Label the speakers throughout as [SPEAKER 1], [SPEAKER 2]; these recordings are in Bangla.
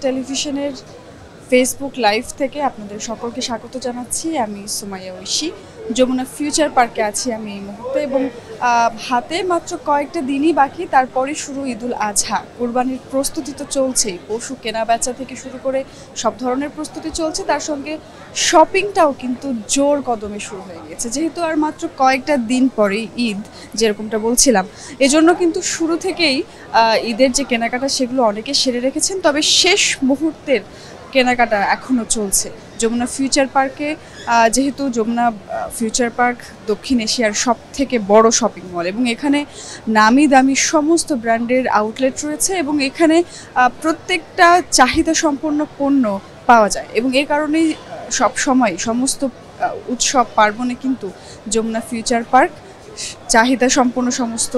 [SPEAKER 1] টেলিভিশনের ফেসবুক লাইভ থেকে আপনাদের সকলকে স্বাগত জানাচ্ছি। আমি সুমাইয়া ঐশী। যমুনা ফিউচার পার্কে আছি আমি এই মুহূর্তে এবং হাতে মাত্র কয়েকটা দিনই বাকি, তারপরে শুরু ঈদুল আজহা। কোরবানির প্রস্তুতি তো চলছেই, পশু কেনা বেচা থেকে শুরু করে সব ধরনের প্রস্তুতি চলছে, তার সঙ্গে শপিংটাও কিন্তু জোর কদমে শুরু হয়ে গেছে। যেহেতু আর মাত্র কয়েকটা দিন পরেই ঈদ, যেরকমটা বলছিলাম, এজন্য কিন্তু শুরু থেকেই ঈদের যে কেনাকাটা সেগুলো অনেকে সেরে রেখেছেন, তবে শেষ মুহূর্তের কেনাকাটা এখনও চলছে যমুনা ফিউচার পার্কে। যেহেতু যমুনা ফিউচার পার্ক দক্ষিণ এশিয়ার সব থেকে বড় শপিং মল এবং এখানে নামি দামি সমস্ত ব্র্যান্ডের আউটলেট রয়েছে এবং এখানে প্রত্যেকটা চাহিদা সম্পন্ন পণ্য পাওয়া যায় এবং এই কারণেই সব সময় সমস্ত উৎসব পার্বণে কিন্তু যমুনা ফিউচার পার্ক চাহিদা সম্পন্ন সমস্ত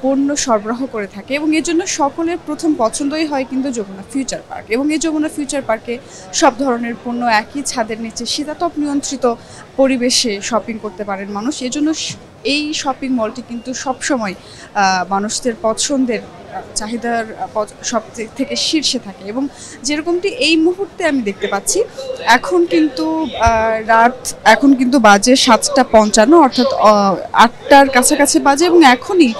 [SPEAKER 1] পণ্য সরবরাহ করে থাকে এবং এর জন্য সকলের প্রথম পছন্দই হয় কিন্তু যমুনা ফিউচার পার্ক। এবং এই যমুনা ফিউচার পার্কে সব ধরনের পণ্য একই ছাদের নিচে শীতাতপ নিয়ন্ত্রিত পরিবেশে শপিং করতে পারেন মানুষ। এজন্য এই শপিং মলটি কিন্তু সবসময় মানুষদের পছন্দের চাহিদার সব থেকে শীর্ষে থাকে এবং যেরকমটি এই মুহূর্তে আমি দেখতে পাচ্ছি এখন কিন্তু বাজে 7:55, অর্থাৎ 8টার কাছাকাছি বাজে এবং এখনই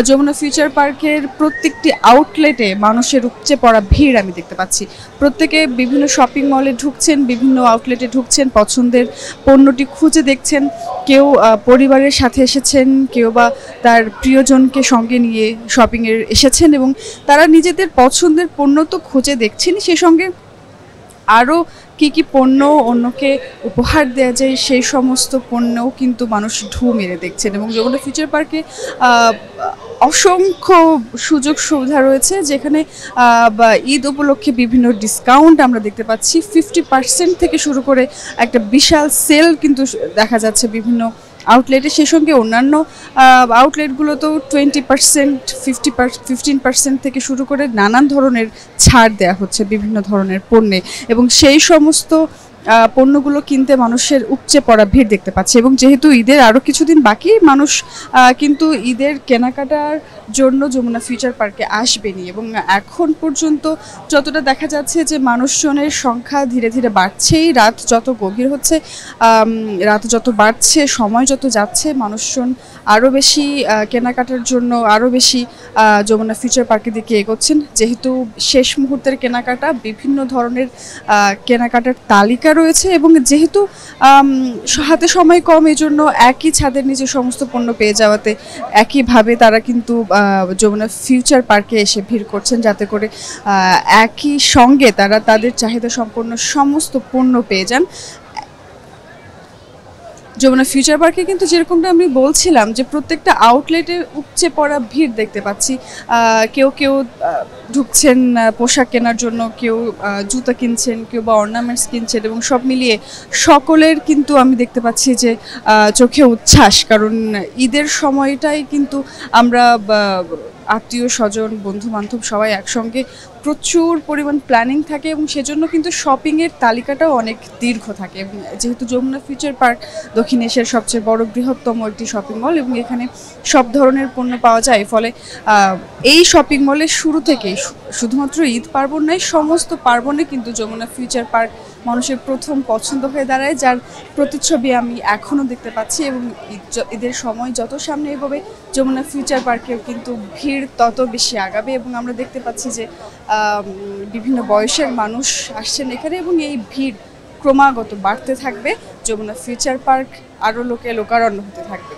[SPEAKER 1] যমুনা ফিউচার পার্কের প্রত্যেকটি আউটলেটে মানুষের উপচে পড়া ভিড় আমি দেখতে পাচ্ছি। প্রত্যেকে বিভিন্ন শপিং মলে ঢুকছেন, বিভিন্ন আউটলেটে ঢুকছেন, পছন্দের পণ্যটি খুঁজে দেখছেন। কেউ পরিবারের সাথে এসেছেন, কেউ বা তার প্রিয়জনকে সঙ্গে নিয়ে শপিংয়ে এসেছেন এবং তারা নিজেদের পছন্দের পণ্য তো খুঁজে দেখছেন, সেই সঙ্গে আরও কি পণ্য অন্যকে উপহার দেওয়া যায় সেই সমস্ত পণ্যও কিন্তু মানুষ ঢু মেরে দেখছেন। এবং যমুনা ফিউচার পার্কে অসংখ্য সুযোগ সুবিধা রয়েছে, যেখানে ঈদ উপলক্ষে বিভিন্ন ডিসকাউন্ট আমরা দেখতে পাচ্ছি। 50% থেকে শুরু করে একটা বিশাল সেল কিন্তু দেখা যাচ্ছে বিভিন্ন আউটলেটে, সেই সঙ্গে অন্যান্য আউটলেটগুলোতেও 20%, 15% থেকে শুরু করে নানান ধরনের ছাড় দেওয়া হচ্ছে বিভিন্ন ধরনের পণ্যে এবং সেই সমস্ত পণ্যগুলো কিনতে মানুষের উপচে পড়া ভিড় দেখতে পাচ্ছে। এবং যেহেতু ঈদের আরও কিছুদিন বাকি, মানুষ কিন্তু ঈদের কেনাকাটার জন্য যমুনা ফিউচার পার্কে আসবেনি এবং এখন পর্যন্ত যতটা দেখা যাচ্ছে যে মানুষজনের সংখ্যা ধীরে ধীরে বাড়ছেই। রাত যত গভীর হচ্ছে, রাত যত বাড়ছে, সময় যত যাচ্ছে, মানুষজন আরও বেশি কেনাকাটার জন্য আরও বেশি যমুনা ফিউচার পার্কের দিকে এগোচ্ছেন। যেহেতু শেষ মুহূর্তের কেনাকাটা, বিভিন্ন ধরনের কেনাকাটার তালিকা রয়েছে এবং যেহেতু হাতে সময় কম, এই জন্য একই ছাদের নিচে সমস্ত পণ্য পেয়ে যাওয়াতে একইভাবে তারা কিন্তু যমুনা ফিউচার পার্কে এসে ভিড় করছেন, যাতে করে একই সঙ্গে তারা তাদের চাহিদা সম্পন্ন সমস্ত পণ্য পেয়ে যান। যমুনা ফিউচার পার্কে কিন্তু যেরকমটা আমি বলছিলাম যে প্রত্যেকটা আউটলেটে উপচে পড়া ভিড় দেখতে পাচ্ছি। কেউ ঢুকছেন পোশাক কেনার জন্য, কেউ জুতা কিনছেন, কেউ বা অর্নামেন্টস কিনছেন এবং সব মিলিয়ে সকলের কিন্তু আমি দেখতে পাচ্ছি যে চোখে উচ্ছ্বাস, কারণ ঈদের সময়টাই কিন্তু আমরা আত্মীয় স্বজন, বন্ধু বান্ধব সবাই একসঙ্গে প্রচুর পরিমাণ প্ল্যানিং থাকে এবং সেজন্য কিন্তু শপিংয়ের তালিকাটাও অনেক দীর্ঘ থাকে। এবং যেহেতু যমুনা ফিউচার পার্ক দক্ষিণ এশিয়ার সবচেয়ে বড় বৃহত্তম একটি শপিং মল এবং এখানে সব ধরনের পণ্য পাওয়া যায়, ফলে এই শপিং মলের শুরু থেকেই শুধুমাত্র ঈদ পার্বণ নয়, সমস্ত পার্বণে কিন্তু যমুনা ফিউচার পার্ক মানুষের প্রথম পছন্দ হয়ে দাঁড়ায়, যার প্রতিচ্ছবি আমি এখনও দেখতে পাচ্ছি। এবং ঈদের সময় যত সামনে এগোবে, যমুনা ফিউচার পার্কেও কিন্তু ভিড় তত বেশি আগাবে এবং আমরা দেখতে পাচ্ছি যে বিভিন্ন বয়সের মানুষ আসছেন এখানে এবং এই ভিড় ক্রমাগত বাড়তে থাকবে। যমুনা ফিউচার পার্ক আরও লোকারণ্য হতে থাকবে।